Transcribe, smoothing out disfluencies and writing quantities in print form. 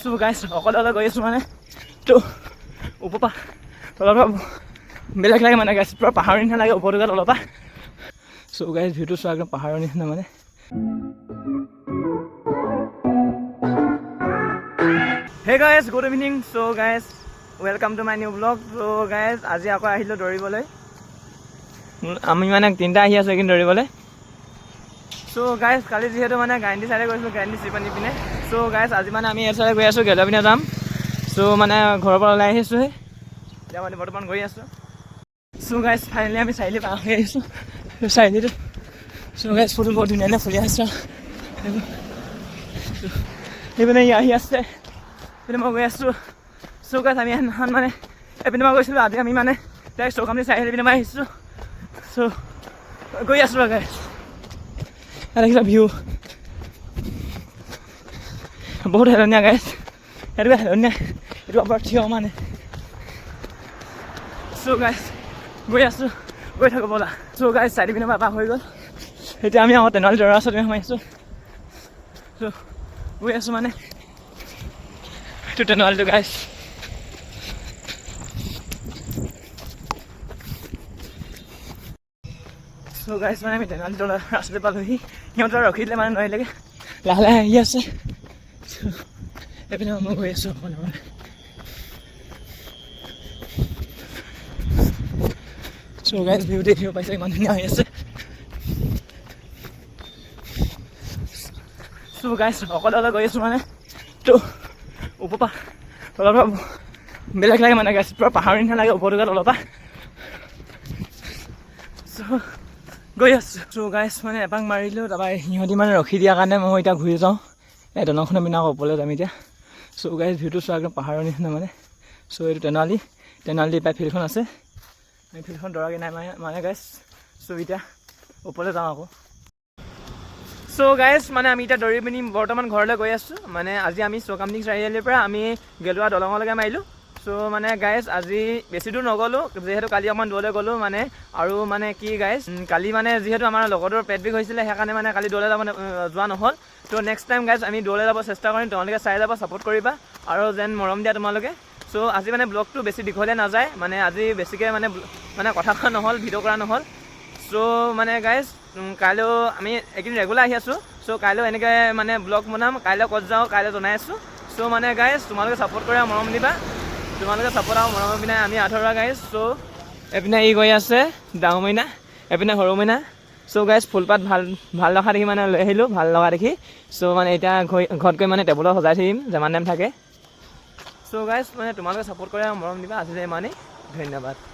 চ' গাইছ অকলে গৈ আছোঁ মানে তো ওপৰৰ পৰা তলৰ পৰা বেলেগ লাগে মানে গাইছ পূৰা পাহাৰৰ নিচিনা লাগে ওপৰটো তলৰ পৰা চ' গাইছ ভিউটো চোৱা একদম পাহাৰৰ নিচিনা মানে হে গাইছ গুড ইভিনিং চ' guys welcome to my new blog চ' গাইছ আজি আকৌ আহিলোঁ দৌৰিবলৈ আমি মানে তিনিটা আহি আছোঁ এইখিনি দৌৰিবলৈ চ' গাইছ কালি যিহেতু মানে গাইণ্ডি চাইডে গৈছিলোঁ গাইণ্ডি চিপানি পিনে চ' গাইছ আজি মানে আমি এই চাইডে গৈ আছোঁ গেলা পিনে যাম চ' মানে ঘৰৰ পৰা ওলাই আহিছোঁ এতিয়া মানে বৰ্তমান গৈ আছোঁ চ' গাইছ ফাইনেলি আমি চাৰিআলি পাৰ হৈ আহিছোঁ চাৰিআলিটো চ' গাইছ ফটো বহুত ধুনীয়া ফুলি আছোঁ সেইপিনে আহি আছে এইপিনে মই গৈ আছোঁ চ' গাইছ আমি সেইদিনাখন মানে এইপিনে মই গৈছিলোঁ আজি আমি মানে ডাইৰেক্ট চৌকামনি চাৰিআলি পিনে মই আহিছোঁ চ' গৈ আছোঁ গাইছ দেখিছা ভিউ বহুত হেলনীয়া গাইছ এইটো হেলনীয়া এইটো আপোনাৰ থিয় মানে চ' গাইছ গৈ আছোঁ গৈ থাকোঁ ব'লা চ' গাইছ চাৰি পিনৰ পৰা পাৰ হৈ গ'ল এতিয়া আমি আকৌ তেনেহ'লে দৌৰা ওচৰত সোমাইছোঁ চ' গৈ আছোঁ মানে এইটো তেনেহ'লেটো গাইছ চ' গাইছ মানে আমি তেনেহ'লে দৌৰা ৰাস্তাটো পালোহি সিহঁতৰ ৰখি দিলে মানে নোৱাৰিলেগৈ লাহে লাহে আহি আছে এইপিনে মই গৈ আছোঁ অকণমান চ' গাইছ ভিউ দেখিব পাইছে ইমান ধুনীয়া হৈ আছে চ' গাইছ অকলে গৈ আছোঁ মানে তো ওপৰৰ পৰা তলৰ পৰা বেলেগ লাগে মানে গাইছ পূৰা পাহাৰৰ নিচিনা লাগে ওপৰটো তলৰ পৰা চ' গৈ আছোঁ চ' গাইছ মানে এপাক মাৰিলোঁ তাৰপৰা সিহঁতি মানে ৰখি দিয়াৰ কাৰণে মই এতিয়া ঘূৰি যাওঁ এই দলংখনৰ পিনে আকৌ ওপৰলৈ যাম এতিয়া চ' গাইছ ভিউটো চোৱা একদম পাহাৰৰ নিচিনা মানে চ' এইটো তেনালি পাই ফিল্ডখন আছে আমি ফিল্ডখন দৌৰাকৈ নাই মানে গাইছ চ' এতিয়া ওপৰলৈ যাওঁ আকৌ চ' গাইছ মানে আমি এতিয়া দৌৰি পিনি বৰ্তমান ঘৰলৈ গৈ আছোঁ মানে আজি আমি চৌকামনি চাৰিআলিৰ পৰা আমি গেলুৱা দলঙলৈকে মাৰিলোঁ চ' মানে গাইছ আজি বেছি দূৰ নগ'লোঁ যিহেতু কালি অকণমান দূৰলৈ গ'লোঁ মানে আৰু মানে কি গাইছ কালি মানে যিহেতু আমাৰ লগৰটোৰ পেট বিষ হৈছিলে সেইকাৰণে মানে কালি দৌৰলৈ যোৱা নহ'ল ত' নেক্সট টাইম গাইছ আমি দৌৰলৈ যাব চেষ্টা কৰিম তোমালোকে চাই যাব ছাপোৰ্ট কৰিবা আৰু যেন মৰম দিয়া তোমালোকে চ' আজি মানে ব্লগটো বেছি দীঘলীয়া নাযায় মানে আজি বেছিকৈ মানে কথা কোৱা নহ'ল ভিডিঅ' কৰা নহ'ল চ' মানে গাইছ কাইলৈ আমি এইকেইদিন ৰেগুলাৰ আহি আছোঁ চ' কাইলৈ এনেকৈ মানে ব্লগ বনাম কাইলৈ ক'ত যাওঁ কাইলৈ জনাই আছোঁ চ' মানে গাইছ তোমালোকে ছাপোৰ্ট কৰা মৰম দিবা তোমালোকে ছাপোৰ্ট আৰু মৰমৰ পিনে আমি আধৰুৱা গাইছ চ' এইপিনে ই গৈ আছে ডাঙৰ মইনা এইপিনে সৰু মইনা চ' গাইছ ফুলপাত ভাল লগা দেখি মানে লৈ আহিলোঁ ভাল লগা দেখি চ' মানে এতিয়া ঘৰত গৈ মানে টেবুলত সজাই থৈ দিম যিমান টাইম থাকে চ' গাইছ মানে তোমালোকে ছাপোৰ্ট কৰা মৰম দিবা আজিলৈ ইমানেই ধন্যবাদ